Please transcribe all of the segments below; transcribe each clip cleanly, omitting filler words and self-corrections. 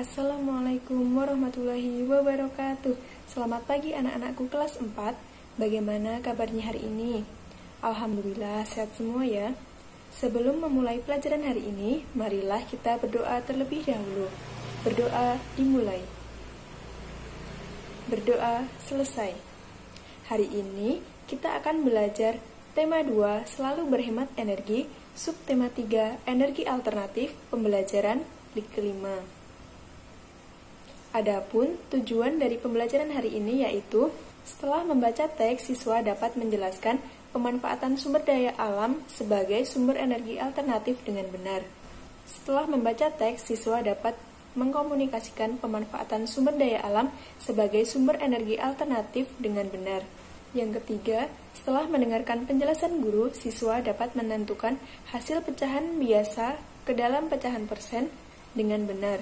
Assalamualaikum warahmatullahi wabarakatuh. Selamat pagi anak-anakku kelas 4. Bagaimana kabarnya hari ini? Alhamdulillah sehat semua ya. Sebelum memulai pelajaran hari ini, marilah kita berdoa terlebih dahulu. Berdoa dimulai. Berdoa selesai. Hari ini kita akan belajar tema 2, selalu berhemat energi, subtema 3, energi alternatif, pembelajaran Lik kelima. Adapun tujuan dari pembelajaran hari ini yaitu setelah membaca teks, siswa dapat menjelaskan pemanfaatan sumber daya alam sebagai sumber energi alternatif dengan benar. Setelah membaca teks, siswa dapat mengkomunikasikan pemanfaatan sumber daya alam sebagai sumber energi alternatif dengan benar. Yang ketiga, setelah mendengarkan penjelasan guru, siswa dapat menentukan hasil pecahan biasa ke dalam pecahan persen dengan benar.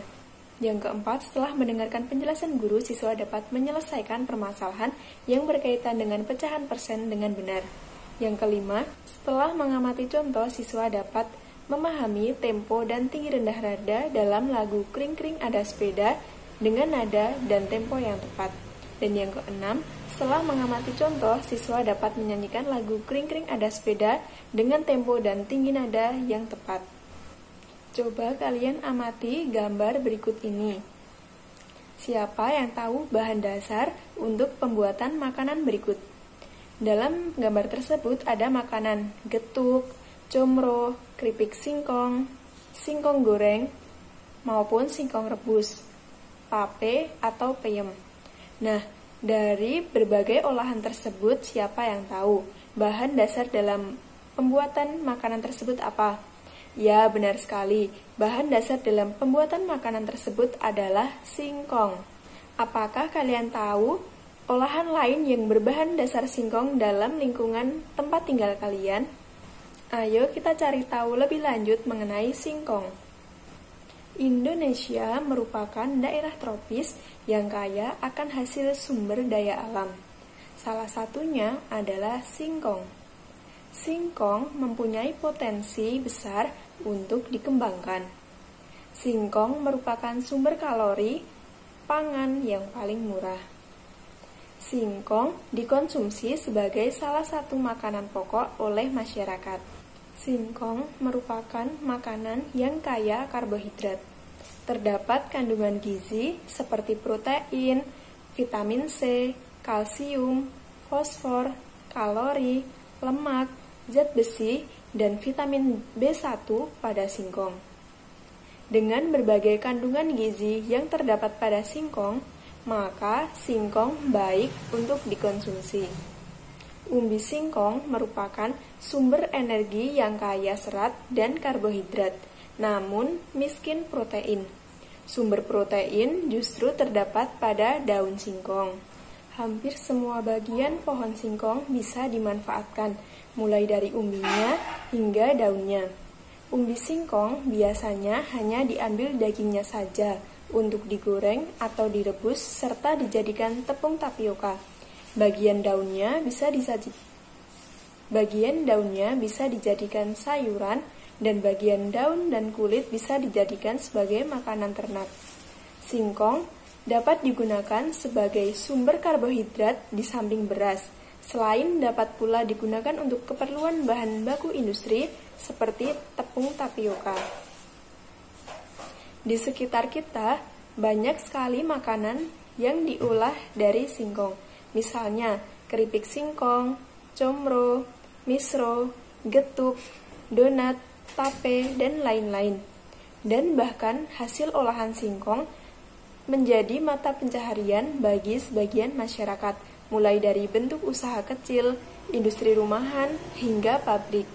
Yang keempat, setelah mendengarkan penjelasan guru, siswa dapat menyelesaikan permasalahan yang berkaitan dengan pecahan persen dengan benar. Yang kelima, setelah mengamati contoh, siswa dapat memahami tempo dan tinggi rendah nada dalam lagu Kring Kring Ada Sepeda dengan nada dan tempo yang tepat. Dan yang keenam, setelah mengamati contoh, siswa dapat menyanyikan lagu Kring Kring Ada Sepeda dengan tempo dan tinggi nada yang tepat. Coba kalian amati gambar berikut ini. Siapa yang tahu bahan dasar untuk pembuatan makanan berikut? Dalam gambar tersebut ada makanan getuk, comro, keripik singkong, singkong goreng, maupun singkong rebus, pape atau peyem. Nah, dari berbagai olahan tersebut, siapa yang tahu bahan dasar dalam pembuatan makanan tersebut apa? Ya, benar sekali. Bahan dasar dalam pembuatan makanan tersebut adalah singkong. Apakah kalian tahu olahan lain yang berbahan dasar singkong dalam lingkungan tempat tinggal kalian? Ayo kita cari tahu lebih lanjut mengenai singkong. Indonesia merupakan daerah tropis yang kaya akan hasil sumber daya alam. Salah satunya adalah singkong. Singkong mempunyai potensi besar untuk dikembangkan. Singkong merupakan sumber kalori pangan yang paling murah. Singkong dikonsumsi sebagai salah satu makanan pokok oleh masyarakat. Singkong merupakan makanan yang kaya karbohidrat. Terdapat kandungan gizi seperti protein, vitamin C, kalsium, fosfor, kalori, lemak, zat besi, dan vitamin B1 pada singkong. Dengan berbagai kandungan gizi yang terdapat pada singkong, maka singkong baik untuk dikonsumsi. Umbi singkong merupakan sumber energi yang kaya serat dan karbohidrat, namun miskin protein. Sumber protein justru terdapat pada daun singkong. Hampir semua bagian pohon singkong bisa dimanfaatkan, mulai dari umbinya hingga daunnya. Umbi singkong biasanya hanya diambil dagingnya saja untuk digoreng atau direbus serta dijadikan tepung tapioka. Bagian daunnya bisa dijadikan sayuran dan bagian daun dan kulit bisa dijadikan sebagai makanan ternak. Singkong dapat digunakan sebagai sumber karbohidrat di samping beras. Selain dapat pula digunakan untuk keperluan bahan baku industri seperti tepung tapioka. Di sekitar kita banyak sekali makanan yang diolah dari singkong. Misalnya keripik singkong, comro, misro, getuk, donat, tape, dan lain-lain. Dan bahkan hasil olahan singkong menjadi mata pencaharian bagi sebagian masyarakat, mulai dari bentuk usaha kecil, industri rumahan, hingga pabrik.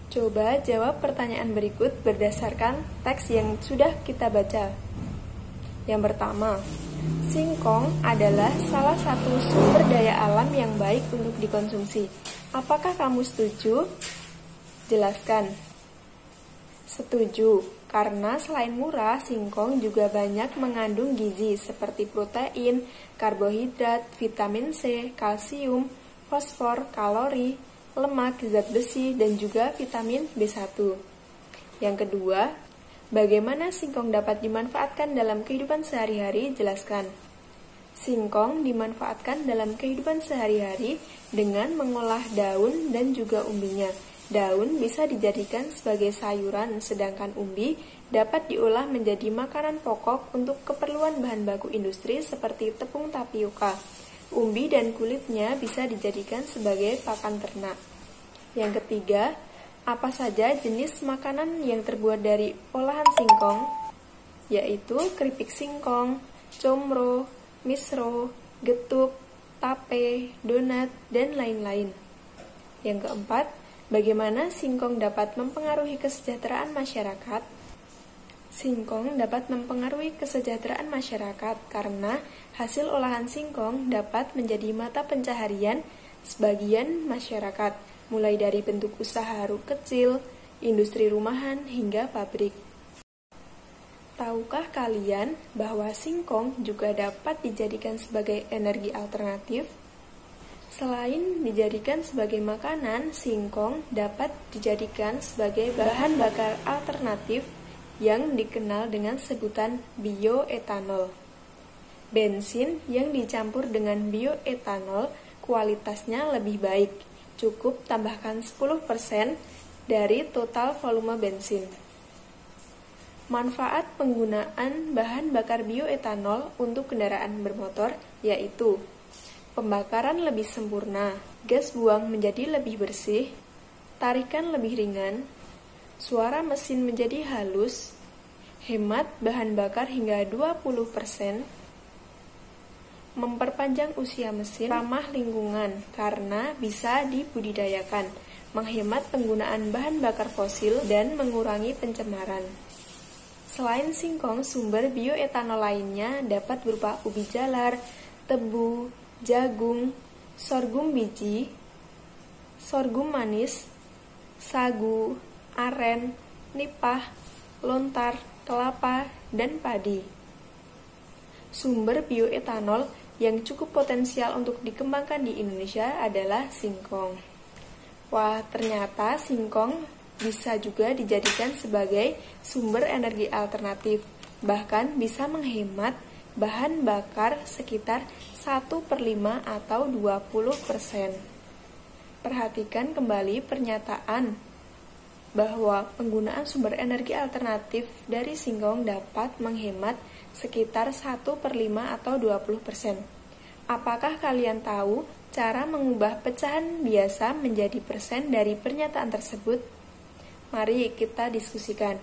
Coba jawab pertanyaan berikut berdasarkan teks yang sudah kita baca. Yang pertama, singkong adalah salah satu sumber daya alam yang baik untuk dikonsumsi. Apakah kamu setuju? Jelaskan. Setuju, karena selain murah, singkong juga banyak mengandung gizi seperti protein, karbohidrat, vitamin C, kalsium, fosfor, kalori, lemak, zat besi, dan juga vitamin B1. Yang kedua, Bagaimana singkong dapat dimanfaatkan dalam kehidupan sehari-hari? Jelaskan. Singkong dimanfaatkan dalam kehidupan sehari-hari dengan mengolah daun dan juga umbinya. Daun bisa dijadikan sebagai sayuran, sedangkan umbi dapat diolah menjadi makanan pokok untuk keperluan bahan baku industri seperti tepung tapioka. Umbi dan kulitnya bisa dijadikan sebagai pakan ternak. Yang ketiga, apa saja jenis makanan yang terbuat dari olahan singkong? Yaitu keripik singkong, comro, misro, getuk, tape, donat, dan lain-lain. Yang keempat, bagaimana singkong dapat mempengaruhi kesejahteraan masyarakat? Singkong dapat mempengaruhi kesejahteraan masyarakat karena hasil olahan singkong dapat menjadi mata pencaharian sebagian masyarakat, mulai dari bentuk usaha kecil, industri rumahan, hingga pabrik. Tahukah kalian bahwa singkong juga dapat dijadikan sebagai energi alternatif? Selain dijadikan sebagai makanan, singkong dapat dijadikan sebagai bahan bakar alternatif yang dikenal dengan sebutan bioetanol. Bensin yang dicampur dengan bioetanol kualitasnya lebih baik. Cukup tambahkan 10% dari total volume bensin. Manfaat penggunaan bahan bakar bioetanol untuk kendaraan bermotor yaitu pembakaran lebih sempurna, gas buang menjadi lebih bersih, tarikan lebih ringan, suara mesin menjadi halus, hemat bahan bakar hingga 20%, memperpanjang usia mesin, ramah lingkungan karena bisa dibudidayakan, menghemat penggunaan bahan bakar fosil, dan mengurangi pencemaran. Selain singkong, sumber bioetanol lainnya dapat berupa ubi jalar, tebu, jagung, sorghum biji, sorghum manis, sagu, aren, nipah, lontar, kelapa, dan padi. Sumber bioetanol yang cukup potensial untuk dikembangkan di Indonesia adalah singkong. Wah, ternyata singkong bisa juga dijadikan sebagai sumber energi alternatif, bahkan bisa menghemat bahan bakar sekitar 1/5 atau 20%. Perhatikan kembali pernyataan bahwa penggunaan sumber energi alternatif dari singkong dapat menghemat sekitar 1/5 atau 20%. Apakah kalian tahu cara mengubah pecahan biasa menjadi persen dari pernyataan tersebut? Mari kita diskusikan.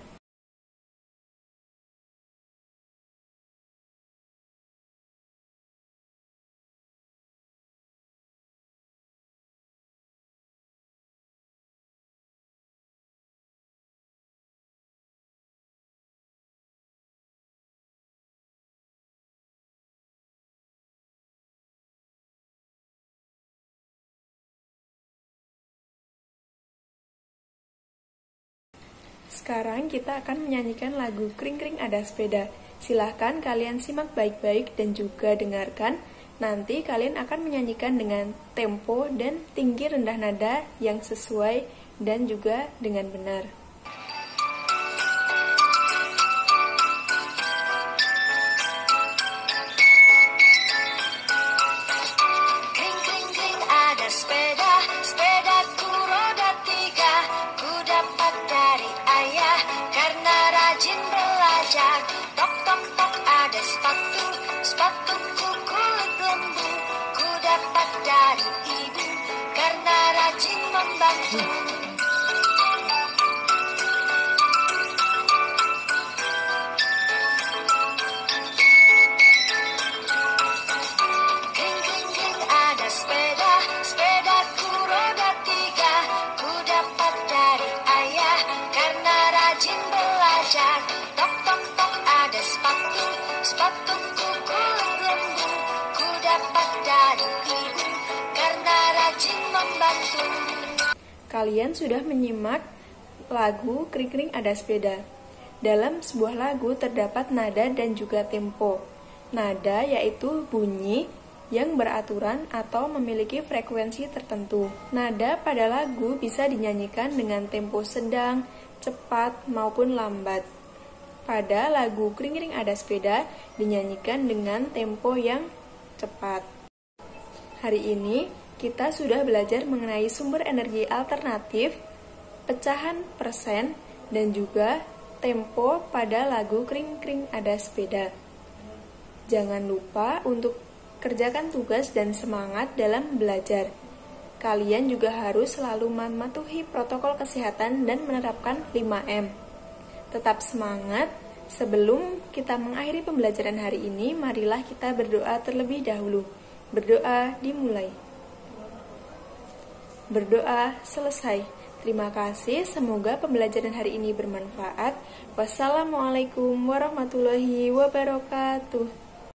Sekarang kita akan menyanyikan lagu Kring Kring Ada Sepeda. Silahkan kalian simak baik-baik dan juga dengarkan. Nanti kalian akan menyanyikan dengan tempo dan tinggi rendah nada yang sesuai dan juga dengan benar. Kring kring kring ada sepeda, sepedaku roda 3. Ku dapat dari ayah karena rajin belajar. Tok tok tok ada sepatu, sepatuku kulit lembu. Ku dapat dari ibu karena rajin membantu. Kring kring kring ada sepeda, sepedaku roda 3. Ku dapat dari ayah karena rajin belajar. Tok tok tok ada sepatu, sepatuku kulit lembu. Ku dapat dari ibu karena rajin membantu. Kalian sudah menyimak lagu Kring Kring Ada Sepeda. Dalam sebuah lagu terdapat nada dan juga tempo. Nada yaitu bunyi yang beraturan atau memiliki frekuensi tertentu. Nada pada lagu bisa dinyanyikan dengan tempo sedang, cepat, maupun lambat. pada lagu Kring Kring Ada Sepeda dinyanyikan dengan tempo yang cepat. Hari ini kita sudah belajar mengenai sumber energi alternatif, pecahan persen, dan juga tempo pada lagu Kring Kring Ada Sepeda. Jangan lupa untuk kerjakan tugas dan semangat dalam belajar. Kalian juga harus selalu mematuhi protokol kesehatan dan menerapkan 5M. Tetap semangat. Sebelum kita mengakhiri pembelajaran hari ini, marilah kita berdoa terlebih dahulu. Berdoa dimulai. Berdoa selesai. Terima kasih, semoga pembelajaran hari ini bermanfaat. Wassalamualaikum warahmatullahi wabarakatuh.